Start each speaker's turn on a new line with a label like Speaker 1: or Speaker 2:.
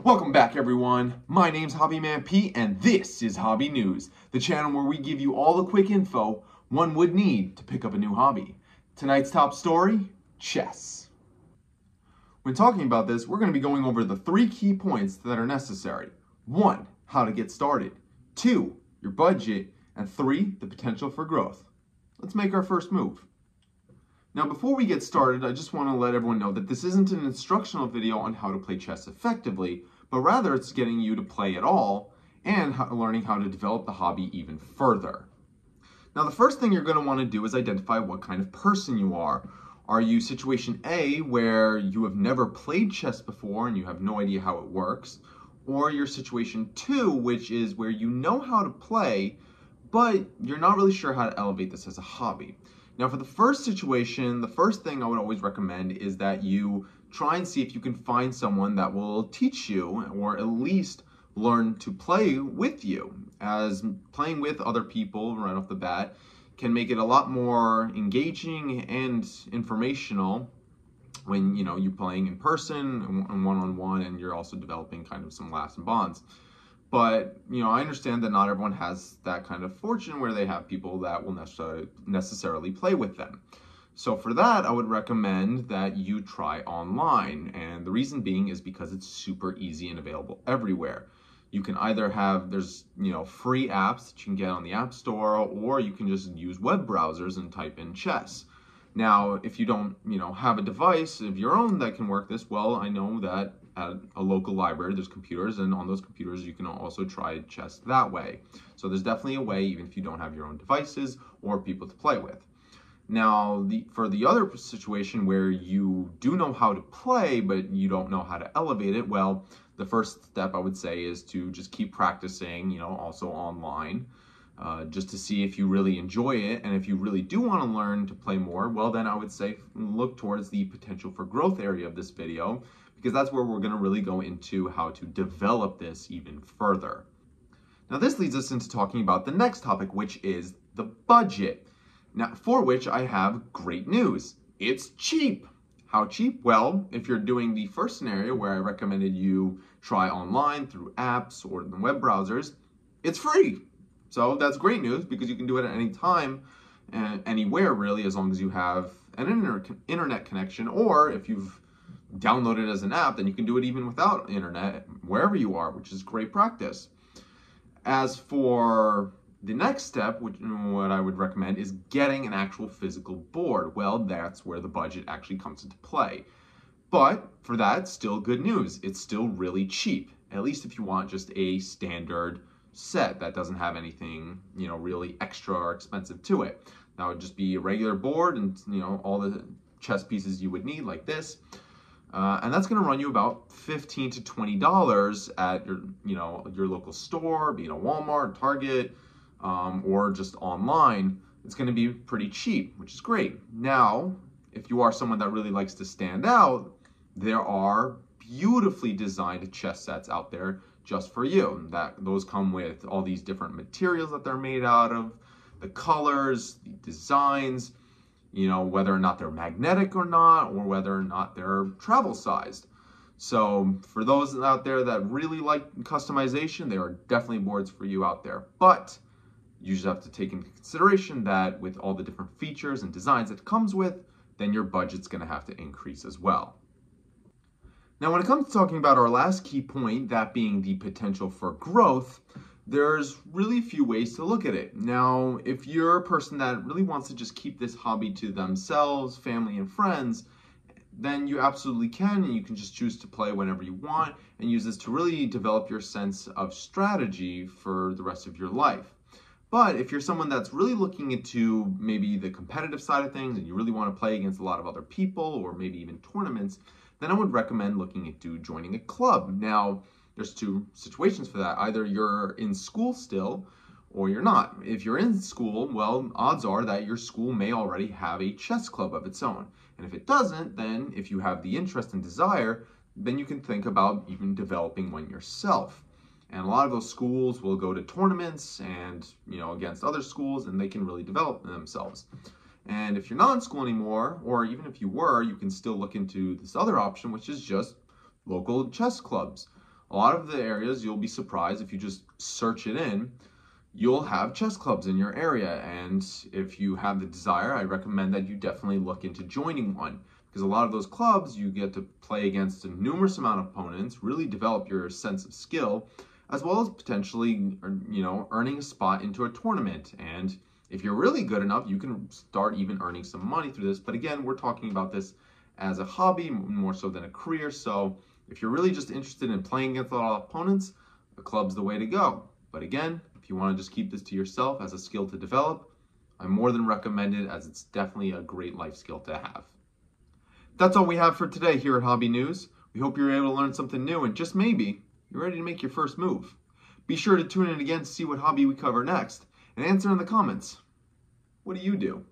Speaker 1: Welcome back, everyone. My name's Hobbyman Pete, and this is Hobby News, the channel where we give you all the quick info one would need to pick up a new hobby. Tonight's top story, chess. When talking about this, we're going to be going over the 3 key points that are necessary. 1, how to get started. 2, your budget. And 3, the potential for growth. Let's make our first move. Now, before we get started, I just want to let everyone know that this isn't an instructional video on how to play chess effectively, but rather it's getting you to play at all and learning how to develop the hobby even further. Now, the first thing you're going to want to do is identify what kind of person you are. Are you situation A, where you have never played chess before and you have no idea how it works? Or you're situation 2, which is where you know how to play, but you're not really sure how to elevate this as a hobby. Now, for the first situation, the first thing I would always recommend is that you try and see if you can find someone that will teach you or at least learn to play with you, as playing with other people right off the bat can make it a lot more engaging and informational when you're playing in person and one-on-one, and you're also developing kind of some lasting bonds. But, I understand that not everyone has that kind of fortune where they have people that will necessarily play with them. So for that, I would recommend that you try online. And the reason being is because it's super easy and available everywhere. You can either there's free apps that you can get on the App Store, or you can just use web browsers and type in chess. Now, if you don't, have a device of your own that can work this, well, I know that at a local library, there's computers, and on those computers, you can also try chess that way. So there's definitely a way, even if you don't have your own devices or people to play with. Now, for the other situation where you do know how to play, but you don't know how to elevate it, well, the first step I would say is to just keep practicing, also online. Just to see if you really enjoy it. And if you really do want to learn to play more, well, then I would say look towards the potential for growth area of this video, because that's where we're going to really go into how to develop this even further. Now, this leads us into talking about the next topic, which is the budget. Now, for which I have great news. It's cheap. How cheap? Well, if you're doing the first scenario where I recommended you try online through apps or the web browsers, it's free. So that's great news, because you can do it at any time and anywhere, really, as long as you have an internet connection, or if you've downloaded it as an app, then you can do it even without internet, wherever you are, which is great practice. As for the next step, what I would recommend is getting an actual physical board. Well, that's where the budget actually comes into play. But for that, still good news. It's still really cheap, at least if you want just a standard set that doesn't have anything, really extra or expensive to it. That would just be a regular board and, all the chess pieces you would need, like this. And that's going to run you about $15 to $20 at your local store, be it a Walmart, Target, or just online. It's going to be pretty cheap, which is great. Now, if you are someone that really likes to stand out, there are beautifully designed chess sets out there just for you. Those come with all these different materials that they're made out of, the colors, the designs, whether or not they're magnetic or not, or whether or not they're travel sized. So for those out there that really like customization, there are definitely boards for you out there. But you just have to take into consideration that with all the different features and designs it comes with, then your budget's going to have to increase as well. Now, when it comes to talking about our last key point, that being the potential for growth, there's really a few ways to look at it. Now, if you're a person that really wants to just keep this hobby to themselves, family, and friends, then you absolutely can, and you can just choose to play whenever you want and use this to really develop your sense of strategy for the rest of your life. But if you're someone that's really looking into maybe the competitive side of things and you really want to play against a lot of other people or maybe even tournaments, then I would recommend looking into joining a club. Now, there's 2 situations for that. Either you're in school still or you're not. If you're in school, well, odds are that your school may already have a chess club of its own. And if it doesn't, then if you have the interest and desire, then you can think about even developing one yourself. And a lot of those schools will go to tournaments and, against other schools, and they can really develop themselves. And if you're not in school anymore, or even if you were, you can still look into this other option, which is just local chess clubs. A lot of the areas, you'll be surprised if you just search it in, you'll have chess clubs in your area. And if you have the desire, I recommend that you definitely look into joining one, because a lot of those clubs, you get to play against a numerous amount of opponents, really develop your sense of skill, as well as potentially, earning a spot into a tournament. And if you're really good enough, you can start even earning some money through this. But again, we're talking about this as a hobby more so than a career. So if you're really just interested in playing against a lot of opponents, a club's the way to go. But again, if you want to just keep this to yourself as a skill to develop, I more than recommend it, as it's definitely a great life skill to have. That's all we have for today here at Hobby News. We hope you're able to learn something new, and just maybe, you're ready to make your first move. Be sure to tune in again to see what hobby we cover next, and answer in the comments, what do you do?